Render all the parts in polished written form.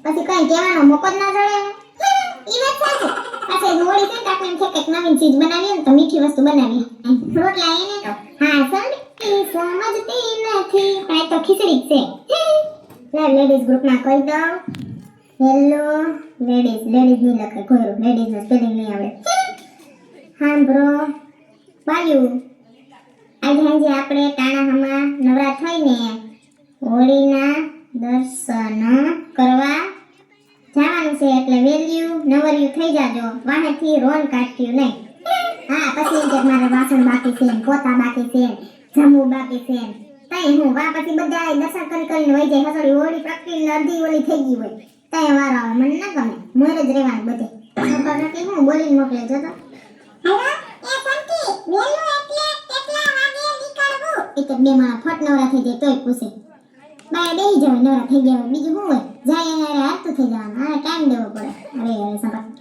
પછી કઈ કહેવાનો મોકો જ ના જડે ઈ વાત સાચી પાછે હોળી છે કાકને છે કે નવીન ચીજ બનાવીએ ને તો મીઠી વસ્તુ બનાવીએ રોટલા એને તો હા સમજતી નથી આ તો ખીચડી છે લે લેડીઝ ગ્રુપમાં કહી દઉં હેલો લેડીઝ ની લખે કોઈ લેડીઝ નો સ્પેલિંગ નહીં આવડે હા બ્રો બાયુ આજે આપણે ટાણાહામાં નવરા થઈને હોળીના દર્શન કરવા જવાનું છે એટલે વેલ્યુ નવરિયું થઈ જાજો વાહેથી રોન કાઢ્યું નહીં હા પછી કે મારે વાસણ બાકી છે પોતા બાકી છે જમવું બાકી છે તઈ હું વા પછી બધા દર્શન કરીને વઈ જાય હસડી હોળી પ્રગટીને અડધી ઓલી થઈ ગઈ હોય તઈ વારો આવે મને ના ગમે મોરે જ રહેવાનું બધે નકર હું બોલીને મોકલે જો તો હેલો એ સંતી વેલ્યુ એટલે કેટલા વાગે નીકળવું એ તો બે મારા ફટ નવરા થઈ જાય તોય પૂછે બાય બેહી જાવ નવરા થઈ ગયા બીજું શું હોય જાય એને હાથું થઈ જવાનું આ ટાઈમ દેવો પડે અરે સંપર્ક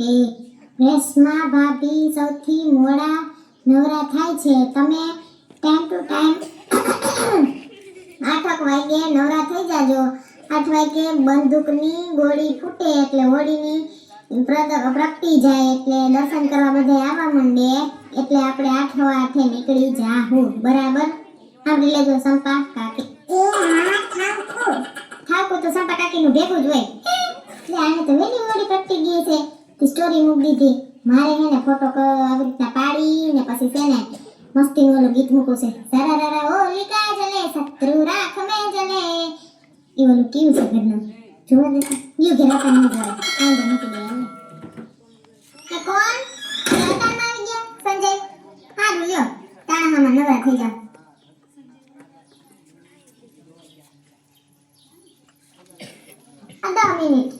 રેશમા ભાભી સૌથી મોડા નવરા થાય છે તમે ટાઈમ ટુ ટાઈમ 8 વાગે નવરા થઈ જાજો 8 વાગે બંદૂકની ગોળી ફૂટે એટલે હોળીની પ્રગટી જાય એટલે દર્શન કરવા બધા આવવા માંડે એટલે આપણે 8:08 નીકળી જાહું બરાબર સાંભળી લેજો સંપા કાકી થાકો તો સંપા કાકીનું ભેગું જ હોય એટલે આને તો વેલી હોળી પ્રગટી ગઈ છે તે સ્ટોરી મૂકી દીધી મારે હે ને ફોટો આવી રીતના પાડી ને પછી છે ને મસ્તીનું ઓલું ગીત મૂકું છે સરારા હોલિકા જલે શત્રુ રાખ મે જલે એ ઓલું કેવું છે ઘરનું જોવા દે યુ ઘેરાતા નહીં જરા આંધે મૂકી દે હવે એ કોણ રતનમાં આવી ગયો સંજય હારું લ્યો તાણામાં નવરા થઈ જાવ આ 10 મિનિટ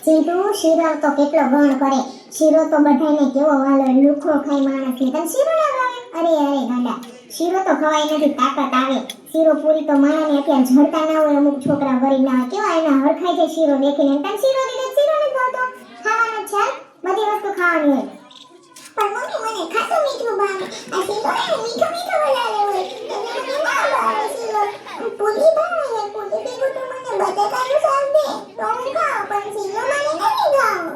જીતુ શીરો તો કેટલો ગણ કરે શીરો તો બધાને કેવો વાલો લુખો ખાઈ માણસ ને તને શીરો ના ભાવે અરે ગાંડા શીરો તો ખવાય નથી તાકાત આવે શીરો પૂરી તો માણાને અત્યારે ઝડતા ના હોય અમુક છોકરા ગરીબ ના કેવા એના હરખાઈ છે શીરો દેખીને તને શીરો દીધો શીરો નથી ભાવતો ખાવાનો છે બધી વસ્તુ ખાવાની હોય પણ મમ્મી મને ખાટું મીઠું ભાવે આ શીરો મીઠું બનાવે હોય મને ના ભાવે શીરો પૂરી ભાવે પૂરી ભેગું તો મને બટાકાનું શાક દે તો હું ખાઉં પણ શીરો મને નથી ખાવું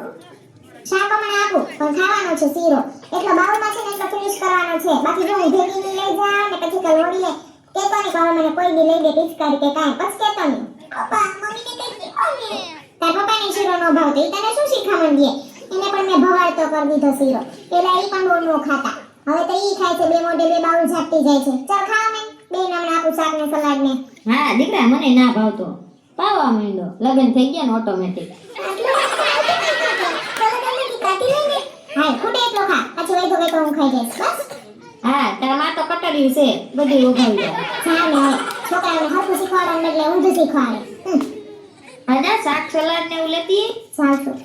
શાક મને આપો પણ ખાવાનો છે શીરો એટલો બાઉલમાં છે ને એટલો ફિનિશ કરવાનો છે બાકી જો હું ભેગી નહીં લઈ જા ને પછી કલોડીએ કેતો નહીં કહો મને કોઈ બી લઈ દે પિચકારી કે કાંઈ બસ કેતો નહીં પપ્પા મમ્મીને કઈ શીખવાડે તાર પપ્પાને શીરો નો ભાવતો ઈ તને શું શીખામણ દે એને પણ મેં ભવાડતો કરી દીધો શીરો પેલા ઈ પણ બહુ નો ખાતા હવે તો ઈ ખાય છે બે મોઢે બે બાઉલ ઝાપટી જાય છે ચાલ ખાવા મેં બે નામના આપું શાક ને સલાડ ને હા દીકરા મને ના ભાવતો પાવા માંડો લગન થઈ ગયા ને ઓટોમેટિક હા ખુદે એટલો ખા પછી વૈધો વૈધો હું ખાઈ જઈશ બસ હા તારા માં તો કટડ્યું છે બધું ઉભાવી જાય ચાલે છોકરાઓને હરખું શીખવાડવાનું એટલે ઊંધું શીખવાડે હા શાક સલાડ ને એવું લેતી સાચું